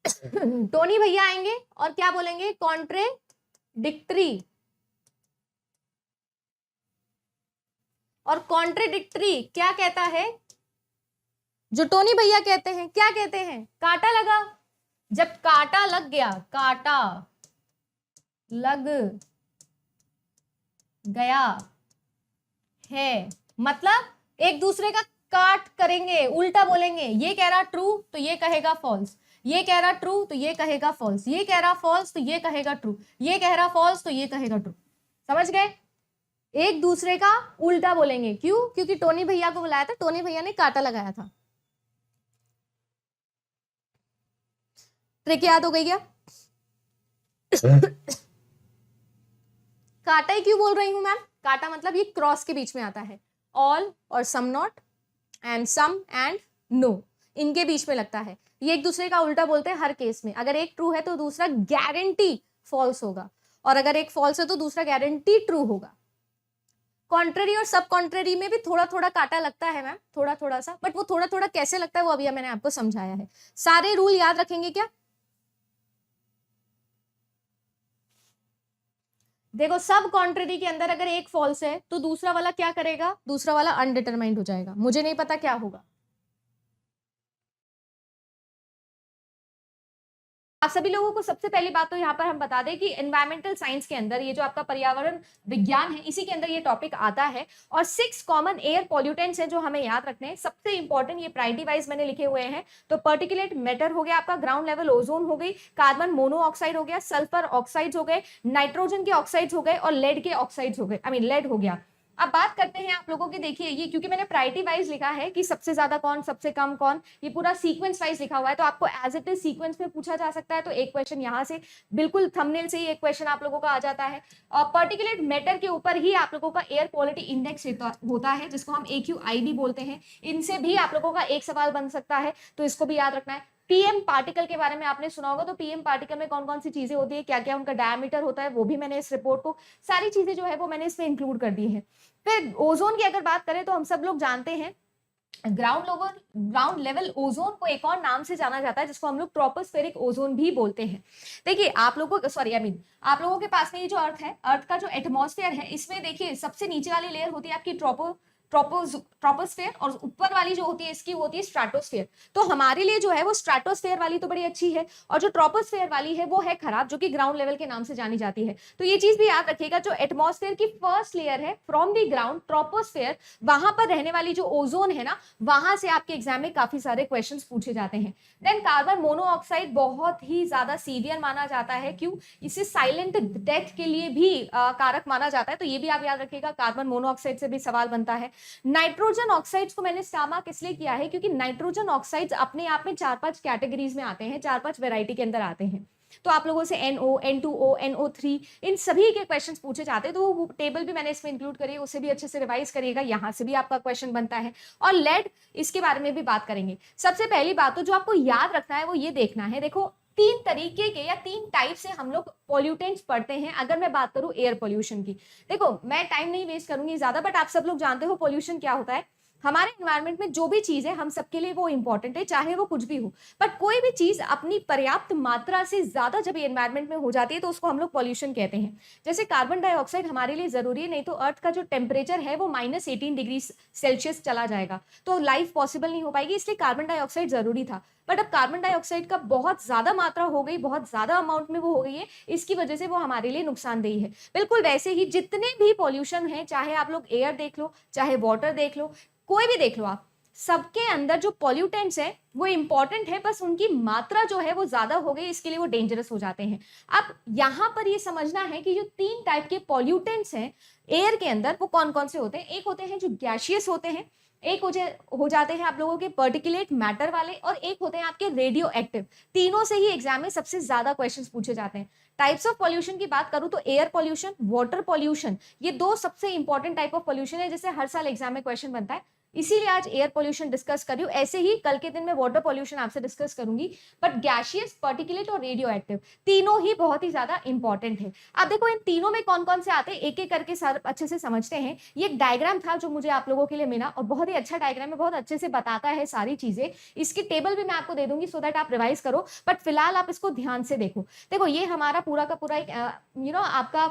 S1: टोनी भैया आएंगे और क्या बोलेंगे? कॉन्ट्रेडिक्टरी। और कॉन्ट्रेडिक्टरी क्या कहता है? जो टोनी भैया कहते हैं, क्या कहते हैं? कांटा लगा। जब कांटा लग गया, कांटा लग गया है, मतलब एक दूसरे का काट करेंगे, उल्टा बोलेंगे। ये कह रहा ट्रू तो ये कहेगा फॉल्स, ये कह रहा ट्रू तो ये कहेगा फॉल्स, ये कह रहा फॉल्स तो ये कहेगा ट्रू, ये कह रहा फॉल्स तो ये कहेगा ट्रू। समझ गए? एक दूसरे का उल्टा बोलेंगे। क्यों? क्योंकि टोनी भैया को बुलाया था, टोनी भैया ने कांटा लगाया था। ट्रिक याद हो गई क्या? कांटा ही क्यों बोल रही हूं मैम? कांटा मतलब ये क्रॉस के बीच में आता है। ऑल और some not and some and no, इनके बीच में लगता है। ये एक दूसरे का उल्टा बोलते हैं हर केस में। अगर एक ट्रू है तो दूसरा गारंटी फॉल्स होगा, और अगर एक फॉल्स है तो दूसरा गारंटी ट्रू होगा। कॉन्ट्ररी और सब कॉन्ट्ररी में भी थोड़ा थोड़ा कांटा लगता है मैम, थोड़ा थोड़ा सा, बट वो थोड़ा थोड़ा कैसे लगता है वो अभी मैंने आपको समझाया है। सारे रूल याद रखेंगे क्या? देखो, सब कॉन्ट्ररी के अंदर अगर एक फॉल्स है तो दूसरा वाला क्या करेगा? दूसरा वाला अनडिटरमाइंड हो जाएगा। मुझे नहीं पता क्या होगा। आप सभी लोगों को सबसे पहली बात तो यहाँ पर हम बता दें कि एनवायरमेंटल साइंस के अंदर ये जो आपका पर्यावरण विज्ञान है, इसी के अंदर ये टॉपिक आता है। और 6 कॉमन एयर पॉल्यूटेंट्स हैं जो हमें याद रखने हैं। सबसे इंपॉर्टेंट ये प्रायोरिटी वाइज मैंने लिखे हुए हैं। तो पर्टिकुलेट मैटर हो गया आपका, ग्राउंड लेवल ओजोन हो गई, कार्बन मोनोऑक्साइड हो गया, सल्फर ऑक्साइड्स हो गए, नाइट्रोजन के ऑक्साइड्स हो गए, और लेड के ऑक्साइड्स हो गए, लेड हो गया। अब बात करते हैं आप लोगों की। देखिए, ये क्योंकि मैंने प्रायोरिटी वाइज लिखा है कि सबसे ज्यादा कौन, सबसे कम कौन, ये पूरा सीक्वेंस वाइज लिखा हुआ है, तो आपको एज इट इज सीक्वेंस में पूछा जा सकता है। तो एक क्वेश्चन यहाँ से बिल्कुल थंबनेल से ही एक क्वेश्चन आप लोगों का आ जाता है। पर्टिकुलेट मैटर के ऊपर ही आप लोगों का एयर क्वालिटी इंडेक्स होता है, जिसको हम AQI भी बोलते हैं। इनसे भी आप लोगों का एक सवाल बन सकता है, तो इसको भी याद रखना है। पीएम पार्टिकल के बारे में आपने सुना होगा, तो पीएम पार्टिकल में कौन कौन सी चीजें होती है, क्या क्या उनका डायमीटर होता है, वो भी मैंने इस रिपोर्ट को, सारी चीजें जो है वो मैंने इसमें इंक्लूड कर दी है। फिर ओजोन की अगर बात करें तो हम सब लोग जानते हैं ग्राउंड लेवल ओजोन को एक और नाम से जाना जाता है, जिसको हम लोग ट्रोपोस्फेरिक ओजोन भी बोलते हैं। देखिए, आप लोगों आप लोगों के पास में ये जो अर्थ का जो एटमॉस्फेयर है, इसमें देखिए सबसे नीचे वाली लेयर होती है आपकी ट्रोपोस्फेयर, और ऊपर वाली जो होती है इसकी वो होती है स्ट्रेटोस्फेयर। तो हमारे लिए जो है वो स्ट्रेटोस्फेयर वाली तो बड़ी अच्छी है, और जो ट्रोपोस्फेयर वाली है वो है खराब, जो कि ग्राउंड लेवल के नाम से जानी जाती है। तो ये चीज भी याद रखिएगा, जो एटमॉस्फेयर की फर्स्ट लेयर है फ्रॉम द ग्राउंड, ट्रोपोस्फेयर, वहां पर रहने वाली जो ओजोन है ना, वहां से आपके एग्जाम में काफी सारे क्वेश्चन पूछे जाते हैं। देन कार्बन मोनोऑक्साइड बहुत ही ज्यादा सीवियर माना जाता है। क्यों? इसे साइलेंट डेथ के लिए भी कारक माना जाता है, तो ये भी आप याद रखिएगा, कार्बन मोनोऑक्साइड से भी सवाल बनता है। नाइट्रोजन ऑक्साइड्स को मैंने स्टार मार्क इसलिए किया है क्योंकि नाइट्रोजन ऑक्साइड्स अपने आप में 4-5 कैटेगरीज में आते हैं, 4-5 वेराइटी के अंदर आते हैं। तो आप लोगों से NO, N2O, NO3 इन सभी के क्वेश्चंस पूछे जाते हैं, तो वो टेबल भी मैंने इसमें इंक्लूड करी है, उसे भी अच्छे से रिवाइज करिएगा, यहाँ से भी आपका क्वेश्चन बनता है। और लेड, इसके बारे में भी बात करेंगे। सबसे पहली बात तो जो आपको याद रखना है वो ये देखना है, देखो 3 तरीके के या 3 टाइप से हम लोग पॉल्यूटेंट्स पढ़ते हैं। अगर मैं बात करूं एयर पॉल्यूशन की, देखो मैं टाइम नहीं वेस्ट करूंगी ज्यादा, बट आप सब लोग जानते हो पॉल्यूशन क्या होता है। हमारे एनवायरनमेंट में जो भी चीज है हम सबके लिए वो इंपॉर्टेंट है, चाहे वो कुछ भी हो, बट कोई भी चीज अपनी पर्याप्त मात्रा से ज्यादा जब एनवायरनमेंट में हो जाती है तो उसको हम लोग पॉल्यूशन कहते हैं। जैसे कार्बन डाइऑक्साइड हमारे लिए जरूरी है, नहीं तो अर्थ का जो टेम्परेचर है वो -18 डिग्री सेल्सियस चला जाएगा, तो लाइफ पॉसिबल नहीं हो पाएगी, इसलिए कार्बन डाइऑक्साइड जरूरी था। बट अब कार्बन डाइऑक्साइड का बहुत ज्यादा मात्रा हो गई, बहुत ज्यादा अमाउंट में वो हो गई है, इसकी वजह से वो हमारे लिए नुकसानदेही है। बिल्कुल वैसे ही जितने भी पॉल्यूशन है, चाहे आप लोग एयर देख लो, चाहे वाटर देख लो, कोई भी देख लो आप, सबके अंदर जो पॉल्यूटेंट्स है वो इंपॉर्टेंट है, बस उनकी मात्रा जो है वो ज्यादा हो गई, इसके लिए वो डेंजरस हो जाते हैं। अब यहां पर ये समझना है कि जो 3 टाइप के पॉल्यूटेंट्स हैं एयर के अंदर वो कौन कौन से होते हैं। एक होते हैं जो गैशियस होते हैं, एक हो जाते हैं आप लोगों के पर्टिकुलेट मैटर वाले, और एक होते हैं आपके रेडियो एक्टिव। तीनों से ही एग्जाम में सबसे ज्यादा क्वेश्चंस पूछे जाते हैं। टाइप्स ऑफ पॉल्यूशन की बात करूं तो एयर पॉल्यूशन, वाटर पॉल्यूशन, ये 2 सबसे इंपॉर्टेंट टाइप ऑफ पॉल्यूशन है जिससे हर साल एग्जाम में क्वेश्चन बनता है, इसीलिए आज एयर पॉल्यूशन डिस्कस कर रही हूं। ऐसे ही कल के दिन में वाटर पॉल्यूशन आपसे डिस्कस करूंगी, बट गैशियस, पार्टिकुलेट और रेडियो एक्टिव तीनों ही बहुत ही ज्यादा इंपॉर्टेंट है। अब देखो इन तीनों में कौन कौन से आते हैं, एक एक करके सर अच्छे से समझते हैं। ये एक डायग्राम था जो मुझे आप लोगों के लिए मिला, और बहुत ही अच्छा डायग्राम है, बहुत अच्छे से बताता है सारी चीजें। इसकी टेबल भी मैं आपको दे दूंगी सो दैट आप रिवाइज करो, बट फिलहाल आप इसको ध्यान से देखो। देखो ये हमारा पूरा का पूरा एक आपका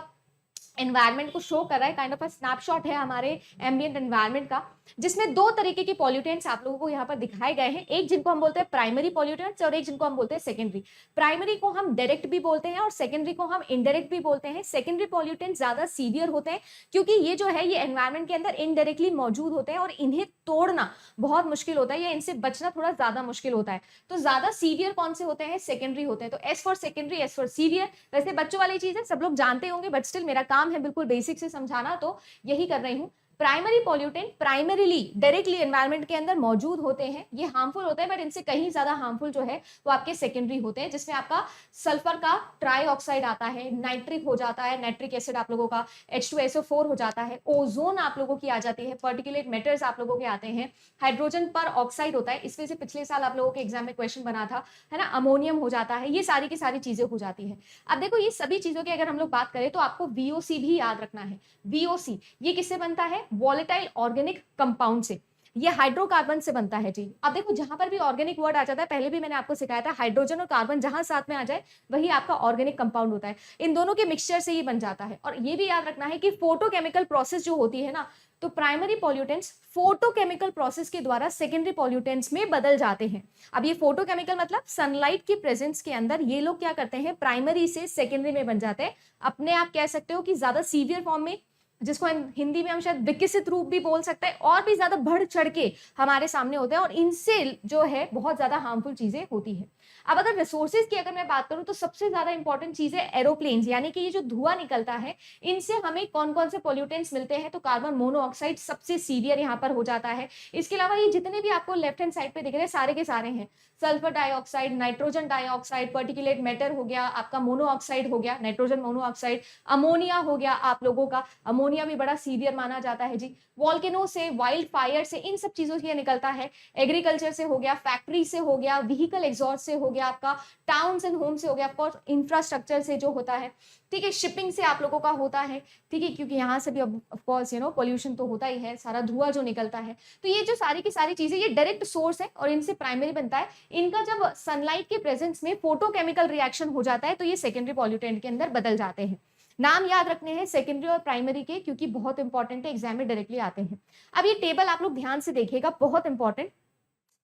S1: एनवायरनमेंट को शो कर रहा है, काइंड ऑफ अ स्नैपशॉट है हमारे एम्बिएंट एनवायरनमेंट का, जिसमें 2 तरीके के पॉल्यूटेंट्स आप लोगों को यहाँ पर दिखाए गए हैं। एक जिनको हम बोलते हैं प्राइमरी पॉल्यूटेंट्स और एक जिनको हम बोलते हैं सेकेंडरी। प्राइमरी को हम डायरेक्ट भी बोलते हैं और सेकेंडरी को हम इनडायरेक्ट भी बोलते हैं। सेकेंडरी पॉल्यूटेंट्स ज्यादा सीवियर होते हैं क्योंकि ये जो है ये एनवायरनमेंट के अंदर इनडायरेक्टली मौजूद होते हैं और इन्हें तोड़ना बहुत मुश्किल होता है या इनसे बचना थोड़ा ज्यादा मुश्किल होता है। तो ज्यादा सीवियर कौन से होते हैं, सेकेंडरी होते हैं। तो S for secondary, S for severe. वैसे बच्चों वाली चीज है, सब लोग जानते होंगे, बट स्टिल मेरा काम है बिल्कुल बेसिक से समझाना, तो यही कर रही हूँ। Primary pollutant primarily directly environment के अंदर मौजूद होते हैं, ये हार्मफुल होते हैं, बट इनसे कहीं ज्यादा हार्मफुल जो है वो आपके सेकेंडरी होते हैं, जिसमें आपका सल्फर का ट्राईऑक्साइड आता है, नाइट्रिक हो जाता है, नाइट्रिक एसिड आप लोगों का H2SO4 हो जाता है, ओजोन आप लोगों की आ जाती है, पर्टिकुलेट मैटर्स आप लोगों के आते हैं, हाइड्रोजन पर ऑक्साइड होता है, इसमें से पिछले साल आप लोगों के एग्जाम में क्वेश्चन बना था, है ना, अमोनियम हो जाता है, ये सारी की सारी चीजें हो जाती है। अब देखो ये सभी चीजों की अगर हम लोग बात करें तो आपको VOC भी याद रखना है। VOC ये किससे बनता है, वॉलेटाइल ऑर्गेनिक कंपाउंड से, ये हाइड्रोकार्बन से बनता है जी। अब देखो जहां पर भी ऑर्गेनिक वर्ड आ जाता है, पहले भी मैंने आपको सिखाया था, हाइड्रोजन और कार्बन जहां साथ में आ जाए वही आपका ऑर्गेनिक कंपाउंड होता है, इन दोनों के मिक्सचर से ये बन जाता है। और ये भी याद रखना है कि फोटोकेमिकल प्रोसेस जो होती है ना, तो प्राइमरी पॉल्यूटेंट्स फोटोकेमिकल प्रोसेस के द्वारा सेकेंडरी पॉल्यूटेंट्स में बदल जाते हैं। अब ये फोटोकेमिकल मतलब सनलाइट की प्रेजेंस के अंदर ये लोग क्या करते हैं, प्राइमरी से सेकेंडरी में बन जाते हैं, अपने आप कह सकते हो कि ज्यादा सीवियर फॉर्म में, जिसको हिंदी में हम शायद विकसित रूप भी बोल सकते हैं, और भी ज्यादा बढ़ चढ़ के हमारे सामने होते हैं, और इनसे जो है बहुत ज्यादा हार्मफुल चीजें होती है। अब अगर रिसोर्सेज की अगर मैं बात करूं तो सबसे ज्यादा इंपॉर्टेंट चीज है एरोप्लेन्स, यानी कि ये जो धुआं निकलता है इनसे हमें कौन कौन से पॉल्यूटेंट्स मिलते हैं, तो कार्बन मोनोऑक्साइड सबसे सीवियर यहाँ पर हो जाता है। इसके अलावा ये जितने भी आपको लेफ्ट हैंड साइड पे दिख रहे हैं सारे के सारे हैं, sulphur dioxide, nitrogen dioxide, particulate matter हो गया, आपका मोनोऑक्साइड हो गया, नाइट्रोजन मोनोऑक्साइड, अमोनिया हो गया आप लोगों का, अमोनिया भी बड़ा सीवियर माना जाता है जी। वॉल्केनो से, वाइल्ड फायर से, इन सब चीजों से निकलता है। एग्रीकल्चर से हो गया, फैक्ट्री से हो गया, व्हीकल एग्जॉस्ट से हो गया, आपका टाउन्स एंड होम से हो गया, ऑफकोर्स इंफ्रास्ट्रक्चर से जो होता है, ठीक है, शिपिंग से आप लोगों का होता है, ठीक है, क्योंकि यहाँ से भी ऑफकोर्स पोल्यूशन तो होता ही है, सारा धुआं जो निकलता है। तो ये जो सारी की सारी चीजें ये डायरेक्ट सोर्स है और इनसे प्राइमरी बनता है। इनका जब सनलाइट के प्रेजेंस में फोटोकेमिकल रिएक्शन हो जाता है तो ये सेकेंडरी पॉल्यूटेंट के अंदर बदल जाते हैं। नाम याद रखने हैं सेकेंडरी और प्राइमरी के, क्योंकि बहुत इंपॉर्टेंट है, एग्जाम में डायरेक्टली आते हैं। अब ये टेबल आप लोग ध्यान से देखिएगा, बहुत इंपॉर्टेंट।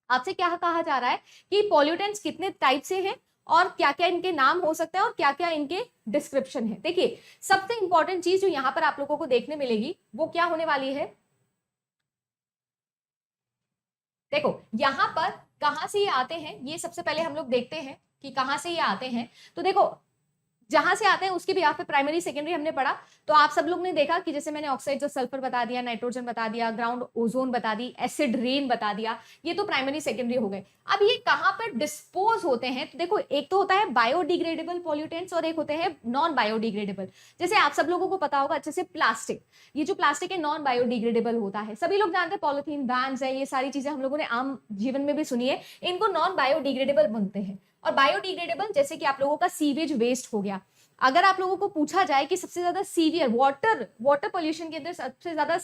S1: आपसे क्या कहा जा रहा है कि पॉल्यूटेंट्स कितने टाइप से हैं और क्या क्या इनके नाम हो सकते हैं और क्या क्या इनके डिस्क्रिप्शन है। देखिए सबसे इंपॉर्टेंट चीज जो यहाँ पर आप लोगों को देखने मिलेगी वो क्या होने वाली है, देखो यहाँ पर कहां से ये आते हैं, ये सबसे पहले हम लोग देखते हैं कि कहां से ये आते हैं। तो देखो जहां से आते हैं उसके भी यहाँ पे प्राइमरी सेकेंडरी हमने पढ़ा। तो आप सब लोग ने देखा कि जैसे मैंने ऑक्साइड जो सल्फर बता दिया, नाइट्रोजन बता दिया, ग्राउंड ओजोन बता दी, एसिड रेन बता दिया, ये तो प्राइमरी सेकेंडरी हो गए। अब ये कहाँ पर डिस्पोज होते हैं, तो देखो एक तो होता है बायोडिग्रेडेबल पॉल्यूटेंट्स और एक होते हैं नॉन बायोडिग्रेडेबल। जैसे आप सब लोगों को पता होगा अच्छे से प्लास्टिक, ये जो प्लास्टिक है नॉन बायोडिग्रेडेबल होता है, सभी लोग जानते हैं, पॉलिथीन बैग्स है, ये सारी चीजें हम लोगों ने आम जीवन में भी सुनी है, इनको नॉन बायोडिग्रेडेबल बनते हैं। और बायोडिग्रेडेबल जैसे कि आप लोगों का सीवेज वेस्ट हो गया, अगर आप लोगों को पूछा जाए कि सबसे ज्यादा सीवियर वाटर पोल्यूशन के अंदर सबसे ज्यादा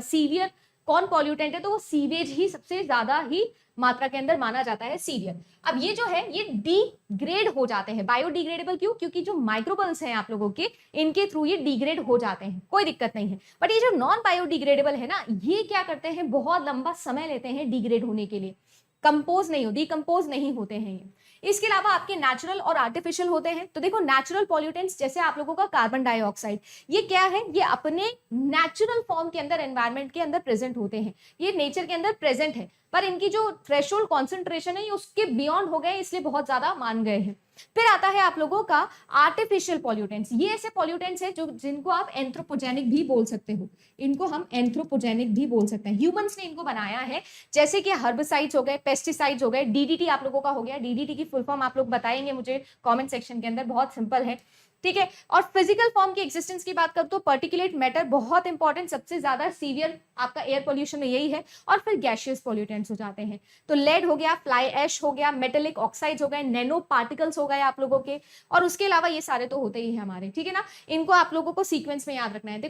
S1: सीवियर कौन पॉल्यूटेंट है, तो वो सीवेज ही सबसे ज्यादा ही मात्रा के अंदर माना जाता है सीवियर। अब ये जो है ये डिग्रेड हो जाते हैं, बायोडिग्रेडेबल क्यों, क्योंकि जो माइक्रोबल्स हैं आप लोगों के, इनके थ्रू ये डिग्रेड हो जाते हैं, कोई दिक्कत नहीं है। बट ये जो नॉन बायोडिग्रेडेबल है ना, ये क्या करते हैं, बहुत लंबा समय लेते हैं डिग्रेड होने के लिए, डिकम्पोज नहीं होते हैं ये। इसके अलावा आपके नेचुरल और आर्टिफिशियल होते हैं। तो देखो नेचुरल पॉल्यूटेंट्स जैसे आप लोगों का कार्बन डाइऑक्साइड, ये क्या है, ये अपने नेचुरल फॉर्म के अंदर एनवायरनमेंट के अंदर प्रेजेंट होते हैं, ये नेचर के अंदर प्रेजेंट है, पर इनकी जो थ्रेशोल्ड कॉन्सेंट्रेशन है ये उसके बियॉन्ड हो गए, इसलिए बहुत ज्यादा मान गए हैं। फिर आता है आप लोगों का आर्टिफिशियल पॉल्यूटेंट्स, ये ऐसे पॉल्यूटेंट्स हैं जो जिनको आप एंथ्रोपोजेनिक भी बोल सकते हो, इनको हम एंथ्रोपोजेनिक भी बोल सकते हैं, ह्यूमंस ने इनको बनाया है। जैसे कि हर्बिसाइड्स हो गए, पेस्टिसाइड्स हो गए, डीडीटी आप लोगों का हो गया, डीडीटी की फुल फॉर्म आप लोग बताएंगे मुझे कमेंट सेक्शन के अंदर, बहुत सिंपल है, ठीक है। और फिजिकल फॉर्म की एक्सिस्टेंस की बात करूं तो पर्टिकुलेट मैटर बहुत इंपॉर्टेंट, सबसे ज्यादा सीवियर आपका एयर पोल्यूशन में यही है। और फिर गैशियस पॉल्यूटेंट्स हो जाते हैं, तो लेड हो गया, फ्लाई ऐश हो गया, मेटेलिक ऑक्साइड्स हो गए, नैनो पार्टिकल्स हो गए आप लोगों के, और उसके अलावा ये सारे तो होते ही हैं हमारे, ठीक है ना। इनको आप लोगों को सीक्वेंस में याद रखना है।